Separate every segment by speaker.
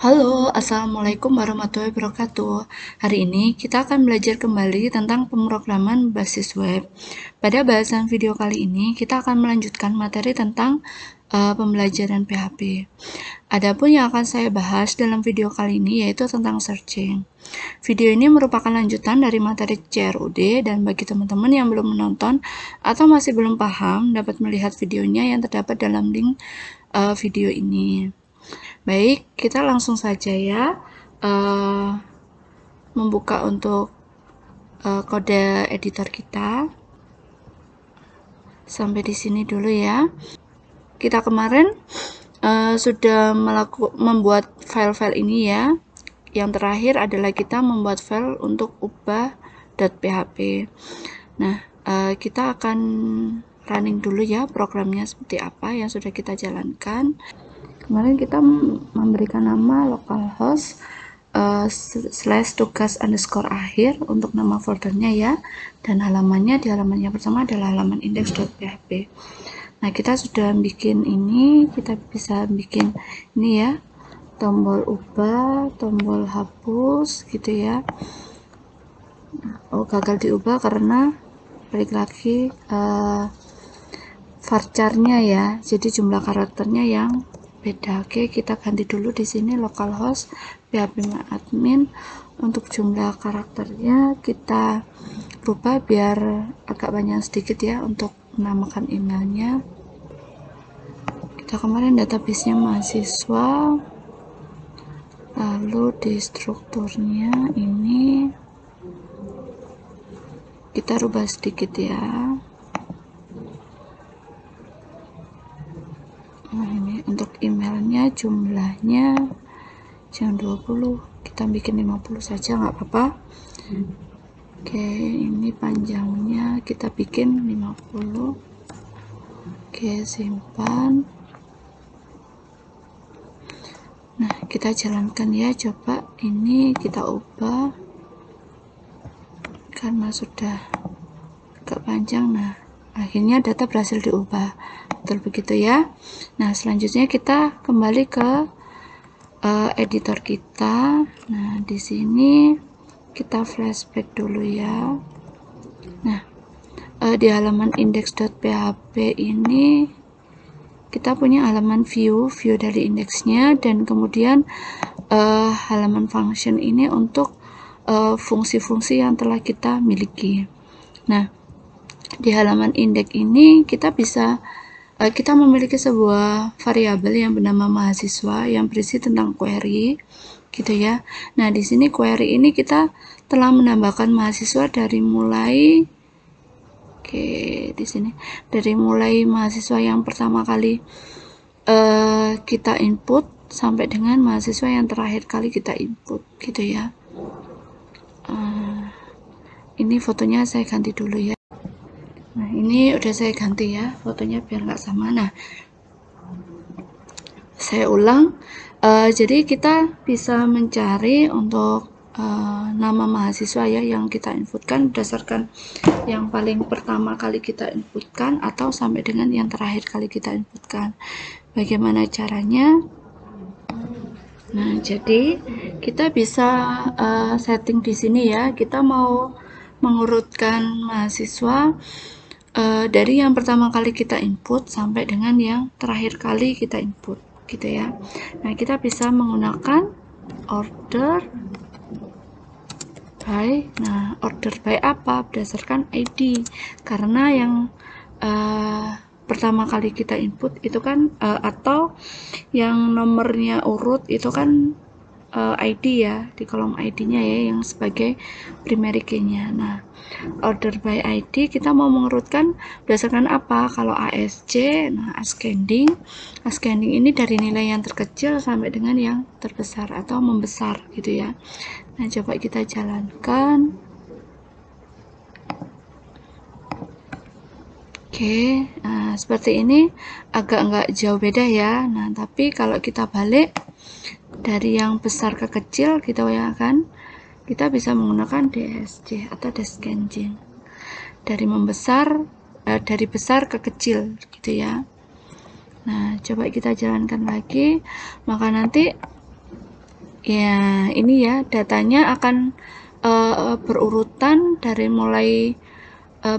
Speaker 1: Halo, Assalamualaikum warahmatullahi wabarakatuh. Hari ini kita akan belajar kembali tentang pemrograman berbasis web. Pada bahasan video kali ini, kita akan melanjutkan materi tentang pembelajaran PHP. Adapun yang akan saya bahas dalam video kali ini yaitu tentang searching. Video ini merupakan lanjutan dari materi CRUD dan bagi teman-teman yang belum menonton atau masih belum paham dapat melihat videonya yang terdapat dalam link video ini. Baik, kita langsung saja ya membuka untuk kode editor kita. Sampai di sini dulu ya. Kita kemarin sudah membuat file-file ini ya. Yang terakhir adalah kita membuat file untuk ubah.php. Nah, kita akan running dulu ya programnya seperti apa yang sudah kita jalankan. Kemarin kita memberikan nama localhost /tugas_akhir untuk nama foldernya ya, dan halamannya di halaman yang pertama adalah halaman index.php. Nah, kita sudah bikin ini, kita bisa bikin ini ya, tombol ubah, tombol hapus gitu ya. Oh, gagal diubah karena balik lagi varchar-nya ya, jadi jumlah karakternya yang beda. Oke, kita ganti dulu di sini localhost php admin. Untuk jumlah karakternya kita rubah biar agak banyak sedikit ya untuk menamakan emailnya. Kita kemarin database-nya mahasiswa, lalu di strukturnya ini kita rubah sedikit ya. Nah, ini untuk emailnya jumlahnya jangan 20, kita bikin 50 saja nggak apa-apa. Oke, ini panjangnya kita bikin 50. Oke, simpan. Nah, kita jalankan ya, coba ini kita ubah karena sudah agak panjang. Nah, akhirnya data berhasil diubah, betul begitu ya. Nah, selanjutnya kita kembali ke editor kita. Nah, di sini kita flashback dulu ya. Nah, di halaman index.php ini kita punya halaman view dari indeksnya, dan kemudian halaman function ini untuk fungsi-fungsi yang telah kita miliki. Nah, di halaman index ini kita memiliki sebuah variabel yang bernama mahasiswa yang berisi tentang query gitu ya. Nah, di sini query ini kita telah menambahkan mahasiswa dari mulai di sini dari mulai mahasiswa yang pertama kali kita input sampai dengan mahasiswa yang terakhir kali kita input gitu ya. Ini fotonya saya ganti dulu ya. Nah, ini udah saya ganti ya fotonya biar nggak sama. Nah, saya ulang. Jadi kita bisa mencari untuk nama mahasiswa ya yang kita inputkan berdasarkan yang paling pertama kali kita inputkan atau sampai dengan yang terakhir kali kita inputkan. Bagaimana caranya? Nah, jadi kita bisa setting di sini ya. Kita mau mengurutkan mahasiswa dari yang pertama kali kita input sampai dengan yang terakhir kali kita input gitu ya. Nah, kita bisa menggunakan order by. Nah, order by apa? Berdasarkan ID, karena yang pertama kali kita input itu kan atau yang nomornya urut itu kan ID ya, di kolom ID-nya ya yang sebagai primary key-nya. Nah, order by ID kita mau mengurutkan berdasarkan apa? Kalau ASC, nah ascending ini dari nilai yang terkecil sampai dengan yang terbesar atau membesar gitu ya. Nah, coba kita jalankan. Oke, nah seperti ini agak nggak jauh beda ya. Nah, tapi kalau kita balik dari yang besar ke kecil gitu ya kan, kita bisa menggunakan DSC atau descending, dari dari besar ke kecil gitu ya. Nah, coba kita jalankan lagi, maka nanti Ya, ini ya datanya akan berurutan dari mulai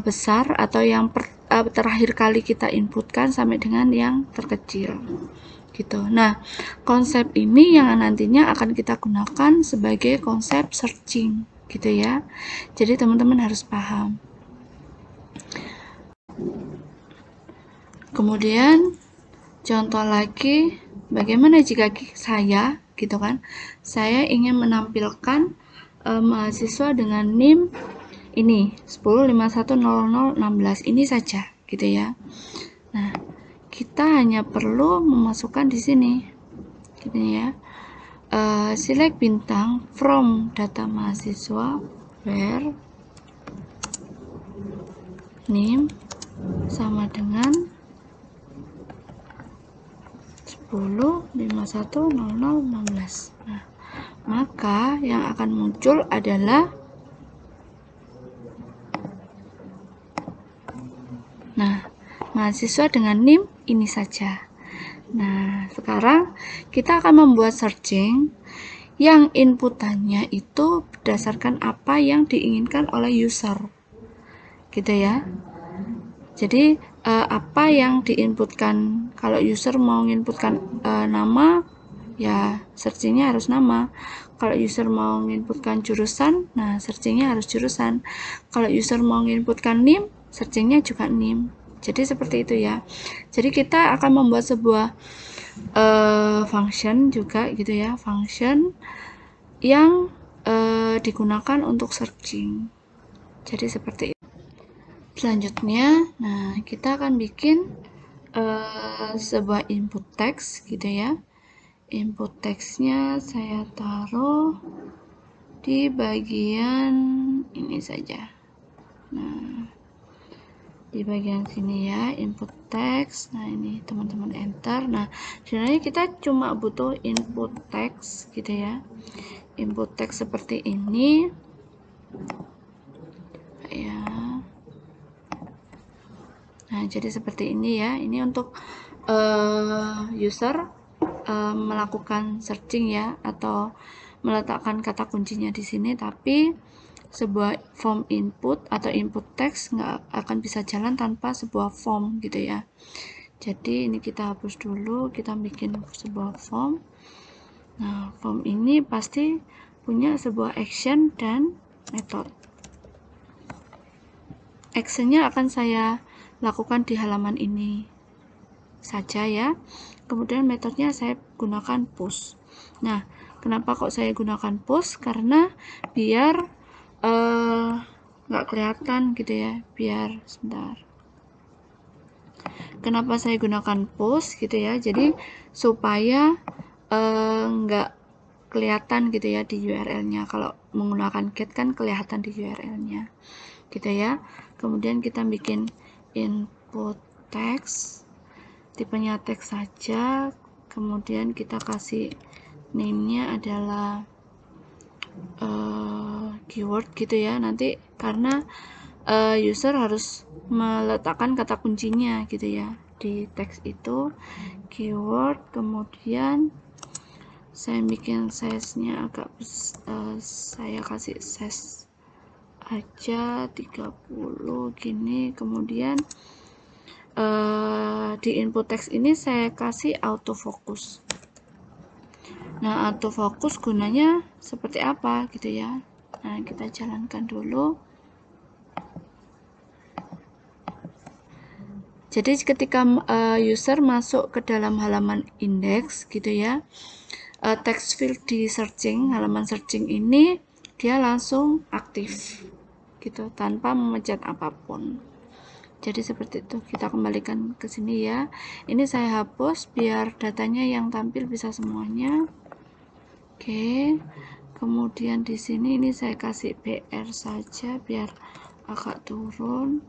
Speaker 1: besar atau yang terakhir kali kita inputkan sampai dengan yang terkecil gitu. Nah, konsep ini yang nantinya akan kita gunakan sebagai konsep searching gitu ya. Jadi teman-teman harus paham. Kemudian contoh lagi, bagaimana jika saya gitu kan, saya ingin menampilkan mahasiswa dengan NIM ini 10510016 ini saja gitu ya. Nah, kita hanya perlu memasukkan di sini gitu ya. Select bintang from data mahasiswa where NIM sama dengan 10510016. Nah, maka yang akan muncul adalah mahasiswa dengan NIM ini saja. Nah, sekarang kita akan membuat searching yang inputannya itu berdasarkan apa yang diinginkan oleh user. Gitu ya. Jadi apa yang diinputkan, kalau user mau menginputkan nama, ya searchingnya harus nama. Kalau user mau menginputkan jurusan, nah searchingnya harus jurusan. Kalau user mau menginputkan NIM, searchingnya juga NIM. Jadi seperti itu ya. Jadi kita akan membuat sebuah function juga gitu ya, function yang digunakan untuk searching. Jadi seperti itu. Selanjutnya, nah kita akan bikin sebuah input text gitu ya. Input text-nya saya taruh di bagian ini saja. Nah, di bagian sini ya, input text. Nah, ini teman-teman enter. Nah, sebenarnya kita cuma butuh input text gitu ya. Input text seperti ini. Ya. Nah, jadi seperti ini ya. Ini untuk user melakukan searching ya, atau meletakkan kata kuncinya di sini, tapi sebuah form input atau input text nggak akan bisa jalan tanpa sebuah form gitu ya. Jadi ini kita hapus dulu, kita bikin sebuah form. Nah, form ini pasti punya sebuah action dan method. Actionnya akan saya lakukan di halaman ini saja ya. Kemudian metodenya saya gunakan push. Nah, kenapa kok saya gunakan push? Karena biar nggak kelihatan gitu ya, biar sebentar. Kenapa saya gunakan push gitu ya? Jadi supaya nggak kelihatan gitu ya di URL-nya. Kalau menggunakan get kan kelihatan di URL-nya gitu ya. Kemudian kita bikin input text, tipenya teks saja, kemudian kita kasih name-nya adalah keyword gitu ya, nanti karena user harus meletakkan kata kuncinya gitu ya di teks itu, keyword. Kemudian saya bikin size-nya agak saya kasih size aja 30 gini. Kemudian di input text ini saya kasih autofocus. Nah, autofocus gunanya seperti apa gitu ya. Nah, kita jalankan dulu. Jadi ketika user masuk ke dalam halaman index gitu ya, text field di searching, halaman searching ini dia langsung aktif gitu tanpa memencet apapun. Jadi seperti itu. Kita kembalikan ke sini ya. Ini saya hapus biar datanya yang tampil bisa semuanya. Oke. Kemudian di sini ini saya kasih BR saja biar agak turun.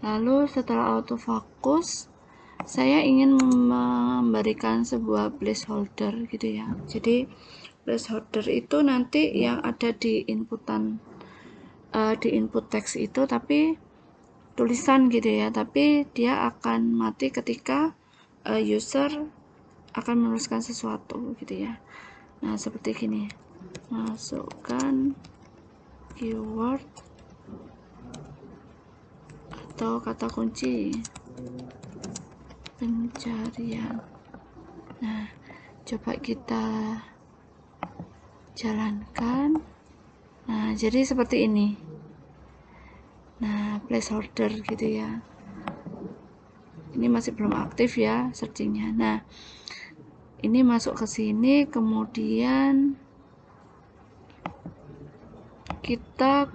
Speaker 1: Lalu setelah autofocus, saya ingin memberikan sebuah placeholder gitu ya. Jadi placeholder itu nanti yang ada di inputan di input text itu, tapi tulisan gitu ya, tapi dia akan mati ketika user akan menuliskan sesuatu gitu ya. Nah, seperti gini. Masukkan keyword atau kata kunci pencarian. Nah, coba kita jalankan. Nah, jadi seperti ini. Nah, placeholder gitu ya. Ini masih belum aktif ya searchingnya. Nah, ini masuk ke sini, kemudian kita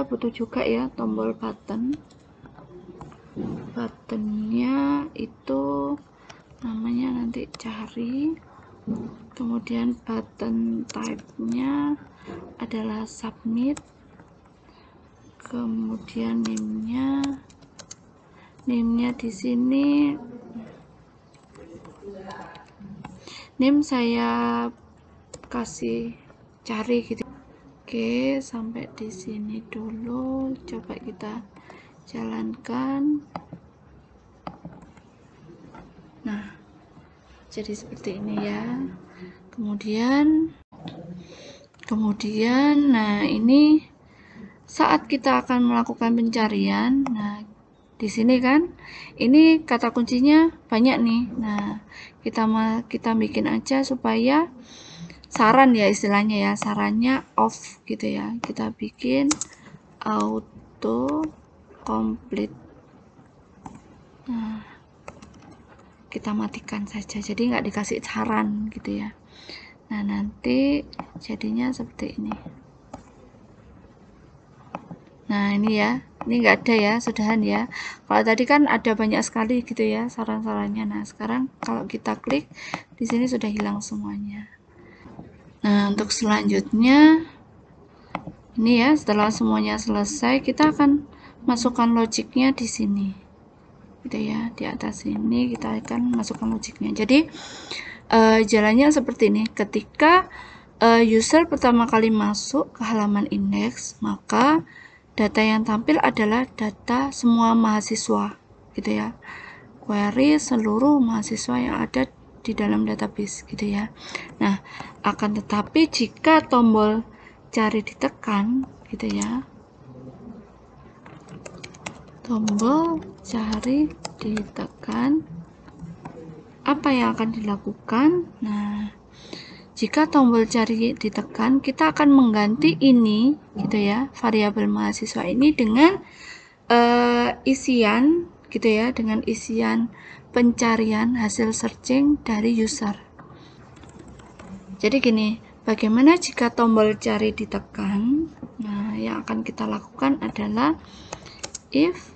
Speaker 1: butuh juga ya tombol buttonnya itu namanya nanti cari, kemudian button type-nya adalah submit, kemudian name-nya di sini name saya kasih cari gitu. Oke, sampai di sini dulu, coba kita jalankan. Nah, jadi seperti ini ya. Kemudian nah ini saat kita akan melakukan pencarian. Nah, di sini kan ini kata kuncinya banyak nih. Nah, kita bikin aja supaya saran ya istilahnya ya, sarannya off gitu ya. Kita bikin auto complete. Nah, kita matikan saja, jadi nggak dikasih saran gitu ya. Nah, nanti jadinya seperti ini. Nah, ini ya, ini nggak ada ya, sudahan ya. Kalau tadi kan ada banyak sekali gitu ya saran-sarannya. Nah, sekarang kalau kita klik di sini sudah hilang semuanya. Nah, untuk selanjutnya ini ya, setelah semuanya selesai, kita akan masukkan logiknya di sini gitu ya. Di atas ini kita akan masukkan logiknya. Jadi jalannya seperti ini. Ketika user pertama kali masuk ke halaman indeks, maka data yang tampil adalah data semua mahasiswa gitu ya. Query seluruh mahasiswa yang ada di dalam database gitu ya. Nah, akan tetapi jika tombol cari ditekan gitu ya, tombol cari ditekan, apa yang akan dilakukan? Nah, jika tombol cari ditekan, kita akan mengganti ini gitu ya, variabel mahasiswa ini dengan isian gitu ya, dengan isian pencarian hasil searching dari user. Jadi gini, bagaimana jika tombol cari ditekan? Nah, yang akan kita lakukan adalah if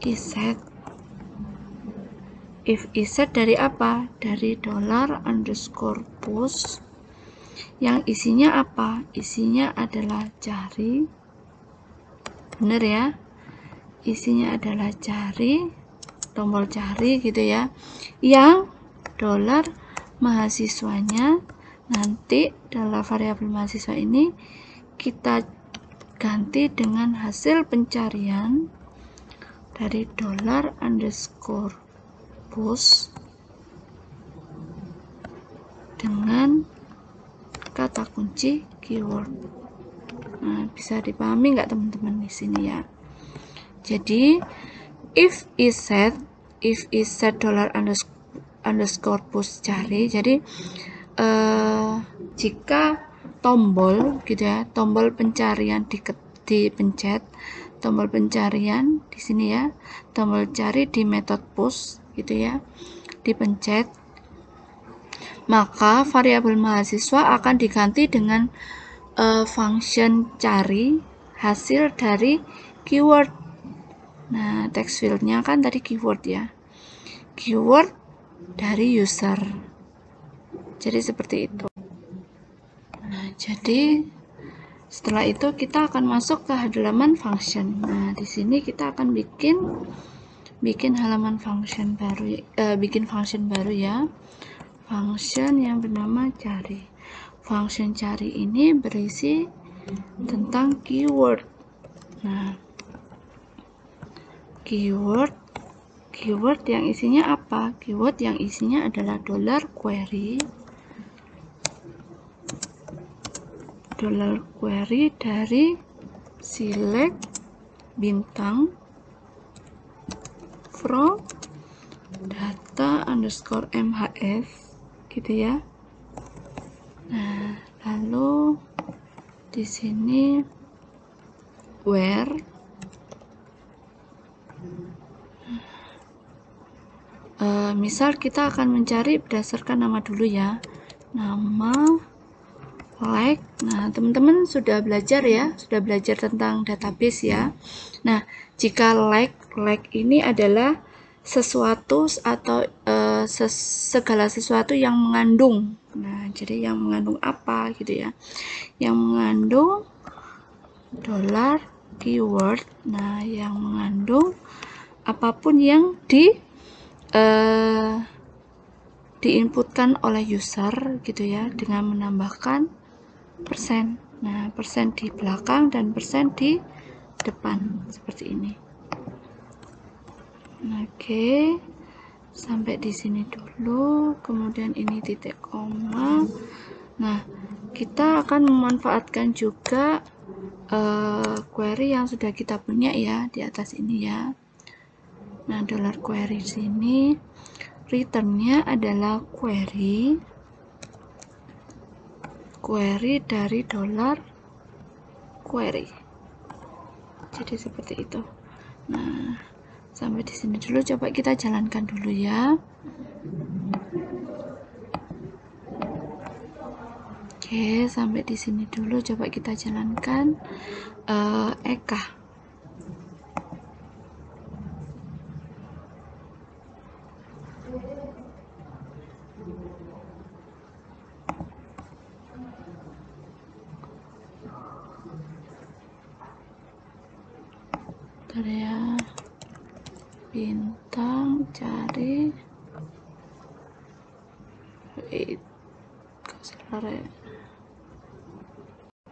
Speaker 1: iset. If iset dari apa? Dari $_post yang isinya apa? Isinya adalah cari. Bener ya? Isinya adalah cari, tombol cari gitu ya. Yang $ mahasiswanya nanti dalam variabel mahasiswa ini kita ganti dengan hasil pencarian dari $_post dengan kata kunci keyword. Nah, bisa dipahami nggak teman-teman di sini ya? Jadi if iset $_post cari, jadi jika tombol gitu ya, tombol pencarian dipencet, tombol pencarian di sini ya, tombol cari di method post gitu ya, dipencet, maka variabel mahasiswa akan diganti dengan function cari hasil dari keyword. Nah, text fieldnya kan tadi keyword ya, keyword dari user. Jadi seperti itu. Nah, jadi setelah itu kita akan masuk ke halaman function. Nah, di sini kita akan bikin halaman function baru, bikin function baru ya. Function yang bernama cari. Function cari ini berisi tentang keyword. Nah, keyword keyword yang isinya apa? Keyword yang isinya adalah $query dari select bintang from data underscore mhs gitu ya. Nah, lalu di sini where misal kita akan mencari berdasarkan nama dulu ya, nama, like. Nah, teman-teman sudah belajar ya, sudah belajar tentang database ya. Nah, jika like ini adalah sesuatu atau segala sesuatu yang mengandung. Nah, jadi yang mengandung apa gitu ya? Yang mengandung $keyword. Nah, yang mengandung apapun yang diinputkan oleh user gitu ya, dengan menambahkan persen. Nah, persen di belakang dan persen di depan seperti ini. Oke, sampai di sini dulu. Kemudian ini titik koma. Nah, kita akan memanfaatkan juga query yang sudah kita punya ya di atas ini ya. Nah, $query sini returnnya adalah query dari $query. Jadi seperti itu. Nah, sampai di sini dulu, coba kita jalankan dulu ya. Oke, sampai di sini dulu, coba kita jalankan. Eka. Ya, bintang cari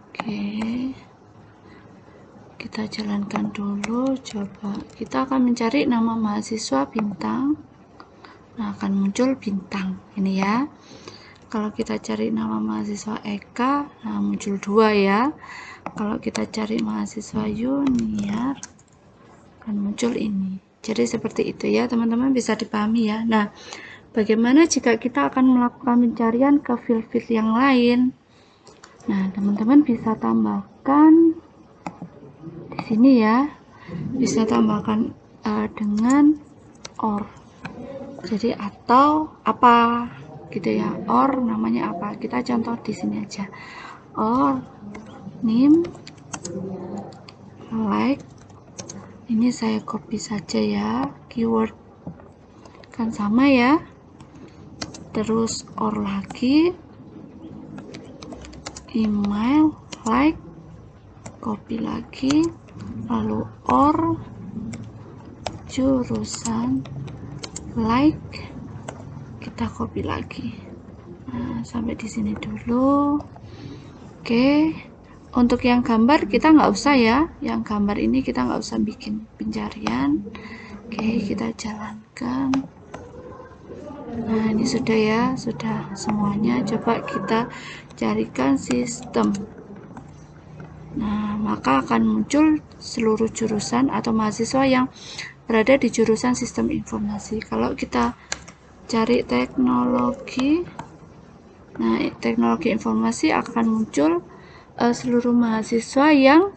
Speaker 1: oke, kita jalankan dulu. Coba kita akan mencari nama mahasiswa bintang. Nah, akan muncul bintang ini ya. Kalau kita cari nama mahasiswa Eka, nah muncul 2 ya. Kalau kita cari mahasiswa Yuniar, akan muncul ini. Jadi seperti itu ya, teman-teman, bisa dipahami ya. Nah, bagaimana jika kita akan melakukan pencarian ke field-field yang lain? Nah, teman-teman bisa tambahkan di sini ya. Bisa tambahkan dengan or. Jadi atau apa gitu ya. Or namanya apa? Kita contoh di sini aja. Or name like. Ini saya copy saja ya, keyword kan sama ya. Terus or lagi, email like, copy lagi, lalu or jurusan like, kita copy lagi. Nah, sampai di sini dulu. Oke. Untuk yang gambar kita nggak usah ya, yang gambar ini kita nggak usah bikin pencarian. Oke, kita jalankan. Nah, ini sudah ya, sudah semuanya. Coba kita carikan sistem. Nah, maka akan muncul seluruh jurusan atau mahasiswa yang berada di jurusan sistem informasi. Kalau kita cari teknologi, nah teknologi informasi akan muncul seluruh mahasiswa yang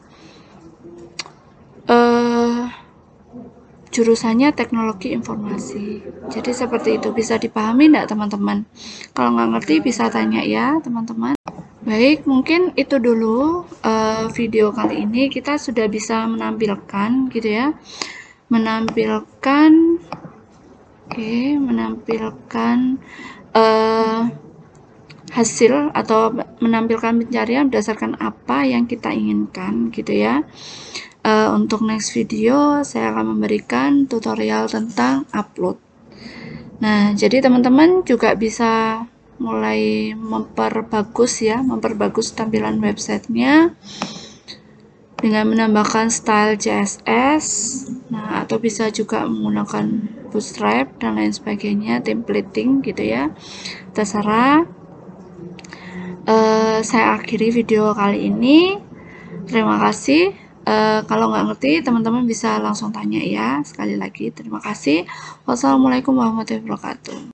Speaker 1: jurusannya teknologi informasi. Jadi seperti itu, bisa dipahami enggak teman-teman? Kalau nggak ngerti bisa tanya ya teman-teman. Baik, mungkin itu dulu video kali ini. Kita sudah bisa menampilkan gitu ya, menampilkan hasil atau menampilkan pencarian berdasarkan apa yang kita inginkan gitu ya. Untuk next video saya akan memberikan tutorial tentang upload. Nah, jadi teman-teman juga bisa mulai memperbagus tampilan websitenya dengan menambahkan style CSS. Nah, atau bisa juga menggunakan bootstrap dan lain sebagainya, templating gitu ya, terserah. Saya akhiri video kali ini. Terima kasih. Kalau nggak ngerti, teman-teman bisa langsung tanya ya. Sekali lagi, terima kasih. Wassalamualaikum warahmatullahi wabarakatuh.